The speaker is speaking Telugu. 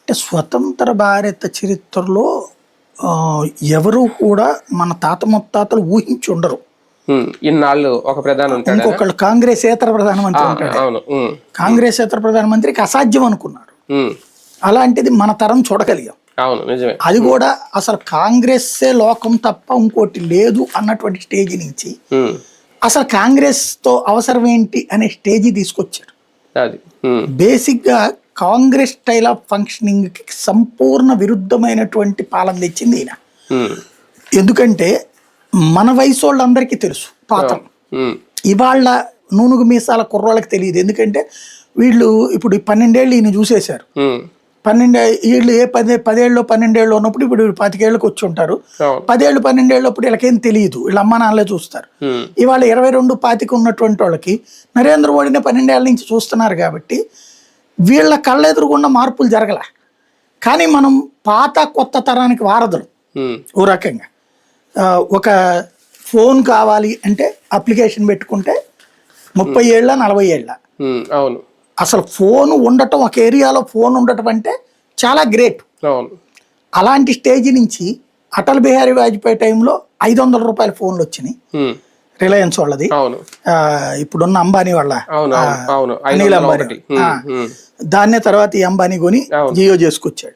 అంటే స్వతంత్ర భారత చరిత్రలో ఎవరు కూడా మన తాత ముత్తాతలు ఊహించి ఉండరు. ఇన్నాళ్ళు ఒక ప్రధాని ఉంటాడు, ఇంకొకళ్ళు కాంగ్రెసేతర ప్రధానమంత్రి ఉంటాడు. కాంగ్రెసేతర ప్రధానమంత్రికి అసాధ్యం అనుకున్నారు. అలాంటిది మన తరం చూడగలిగాం. అవును, నిజమే. అది కూడా అసలు కాంగ్రెస్సే లోకం తప్ప ఇంకోటి లేదు అన్నటువంటి స్టేజ్ నుంచి అసలు కాంగ్రెస్ తో అవసరం ఏంటి అనే స్టేజ్ తీసుకొచ్చారు. బేసిక్ గా కాంగ్రెస్ స్టైల్ ఆఫ్ ఫంక్షనింగ్ కి సంపూర్ణ విరుద్ధమైనటువంటి పాలన తెచ్చింది ఈయన. ఎందుకంటే మన వయసు వాళ్ళందరికీ తెలుసు పాత్ర. ఇవాళ నూనుగు మీసాల కుర్రోళ్ళకి తెలియదు. ఎందుకంటే వీళ్ళు ఇప్పుడు 12 ఏళ్ళు ఈయన చూసేశారు. 12 ఏళ్ళు 10 ఏళ్ళు 12 ఏళ్ళు ఉన్నప్పుడు ఇప్పుడు 25 ఏళ్ళకి వచ్చి ఉంటారు. 10 ఏళ్ళు 12 ఏళ్ళు అప్పుడు వీళ్ళకేం తెలియదు, వీళ్ళ అమ్మ నాన్నలే చూస్తారు. ఇవాళ 22, 25 ఉన్నటువంటి వాళ్ళకి నరేంద్ర మోడీని 12 ఏళ్ళ నుంచి చూస్తున్నారు కాబట్టి వీళ్ళ కళ్ళెదురుగుండా మార్పులు జరగల. కానీ మనం పాత కొత్త తరానికి వారధులు. ఓ రకంగా ఒక ఫోన్ కావాలి అంటే అప్లికేషన్ పెట్టుకుంటే 30 ఏళ్ళ 40 ఏళ్ళ. అవును, అసలు ఫోన్ ఉండటం, ఒక ఏరియాలో ఫోన్ ఉండటం అంటే చాలా గ్రేట్. అలాంటి స్టేజ్ నుంచి అటల్ బిహారీ వాజ్పేయి టైంలో 500 రూపాయల ఫోన్లు వచ్చినాయి, రిలయన్స్ వాళ్ళది. ఇప్పుడున్న అంబానీ వాళ్ళ అనిల్ అంబానీ. దాన్నే తర్వాత ఈ అంబానీ కొని జియో చేసుకొచ్చాడు.